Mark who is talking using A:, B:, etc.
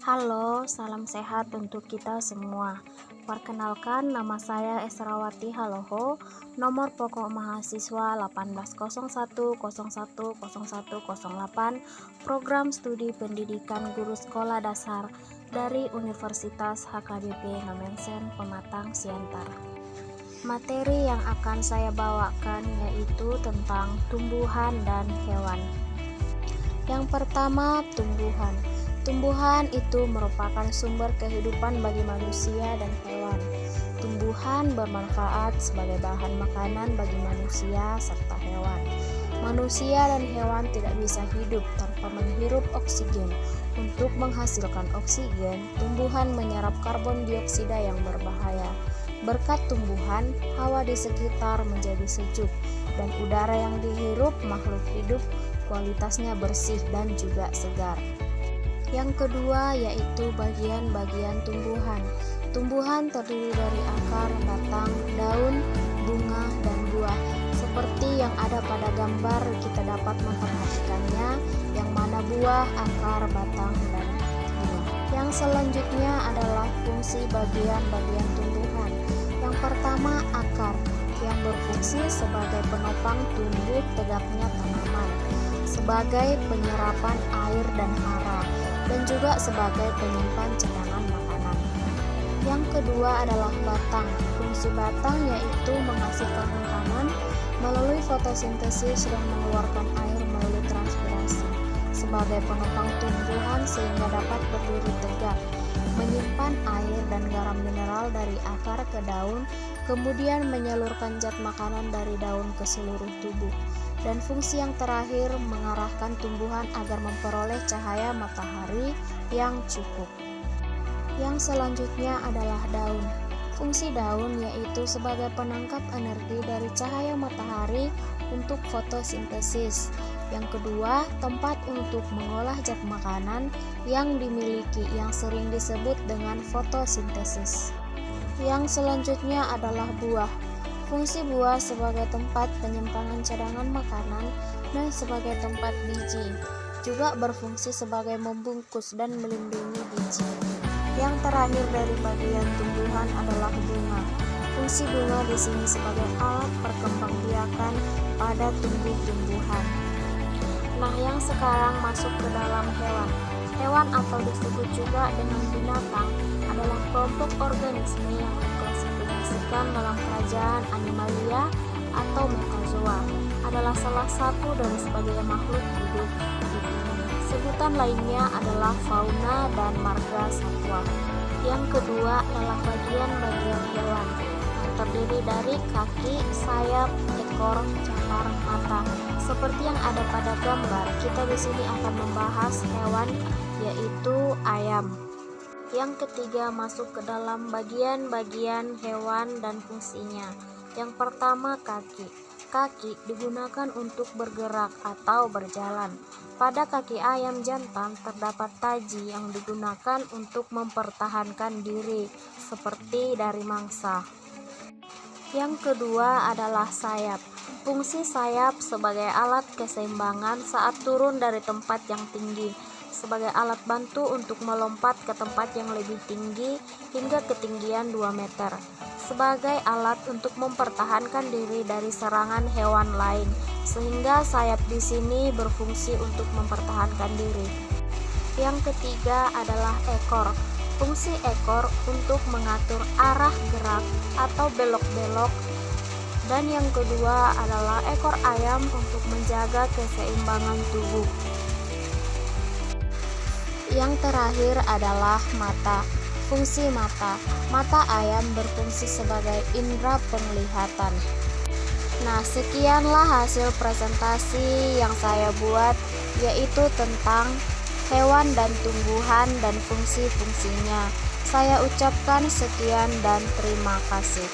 A: Halo, salam sehat untuk kita semua. Perkenalkan, nama saya Esrawati Haloho, nomor pokok mahasiswa 1801010108, program studi pendidikan guru sekolah dasar dari Universitas HKBP Ngamensen Pematang Siantar. Materi yang akan saya bawakan yaitu tentang tumbuhan dan hewan. Yang pertama, tumbuhan. Tumbuhan itu merupakan sumber kehidupan bagi manusia dan hewan. Tumbuhan bermanfaat sebagai bahan makanan bagi manusia serta hewan. Manusia dan hewan tidak bisa hidup tanpa menghirup oksigen. Untuk menghasilkan oksigen, tumbuhan menyerap karbon dioksida yang berbahaya. Berkat tumbuhan, hawa di sekitar menjadi sejuk, dan udara yang dihirup makhluk hidup kualitasnya bersih dan juga segar. Yang kedua yaitu bagian-bagian tumbuhan. Tumbuhan terdiri dari akar, batang, daun, bunga, dan buah. Seperti yang ada pada gambar, kita dapat memperhatikannya, yang mana buah, akar, batang, dan bunga. Yang selanjutnya adalah fungsi bagian-bagian tumbuhan. Yang pertama, akar, yang berfungsi sebagai penopang tumbuh tegaknya tanaman, sebagai penyerapan air dan hara, dan juga sebagai penyimpan cadangan makanan. Yang kedua adalah batang. Fungsi batang yaitu menghasilkan makanan melalui fotosintesis dan mengeluarkan air melalui transpirasi, sebagai penopang tumbuhan sehingga dapat berdiri tegak, menyimpan air dan garam mineral dari akar ke daun, kemudian menyalurkan zat makanan dari daun ke seluruh tubuh. Dan fungsi yang terakhir mengarahkan tumbuhan agar memperoleh cahaya matahari yang cukup. Yang selanjutnya adalah daun. Fungsi daun yaitu sebagai penangkap energi dari cahaya matahari untuk fotosintesis. Yang kedua, tempat untuk mengolah zat makanan yang dimiliki yang sering disebut dengan fotosintesis. Yang selanjutnya adalah buah. Fungsi buah sebagai tempat penyimpanan cadangan makanan dan sebagai tempat biji, juga berfungsi sebagai membungkus dan melindungi biji. Yang terakhir dari bagian tumbuhan adalah bunga. Fungsi bunga di sini sebagai alat perkembangbiakan pada tumbuh-tumbuhan. Nah, yang sekarang masuk ke dalam hewan. Hewan atau disebut juga dengan binatang adalah kelompok organisme yang diklasifikasikan dalam kerajaan Animalia atau Metazoa, adalah salah satu dari sebagai makhluk hidup di bumi. Sebutan lainnya adalah fauna dan marga satwa. Yang kedua adalah bagian-bagian hewan yang terdiri dari kaki, sayap, ekor, cakar, mata. Seperti yang ada pada gambar, kita di sini akan membahas hewan yaitu ayam. Yang ketiga masuk ke dalam bagian-bagian hewan dan fungsinya. Yang pertama, kaki. Kaki digunakan untuk bergerak atau berjalan. Pada kaki ayam jantan terdapat taji yang digunakan untuk mempertahankan diri, seperti dari mangsa. Yang kedua adalah sayap. Fungsi sayap sebagai alat keseimbangan saat turun dari tempat yang tinggi, sebagai alat bantu untuk melompat ke tempat yang lebih tinggi hingga ketinggian 2 meter, sebagai alat untuk mempertahankan diri dari serangan hewan lain, sehingga sayap di sini berfungsi untuk mempertahankan diri. Yang ketiga adalah ekor. Fungsi ekor untuk mengatur arah gerak atau belok-belok. Dan yang kedua adalah ekor ayam untuk menjaga keseimbangan tubuh. Yang terakhir adalah mata. Fungsi mata. Mata ayam berfungsi sebagai indera penglihatan. Nah, sekianlah hasil presentasi yang saya buat, yaitu tentang hewan dan tumbuhan dan fungsi-fungsinya. Saya ucapkan sekian dan terima kasih.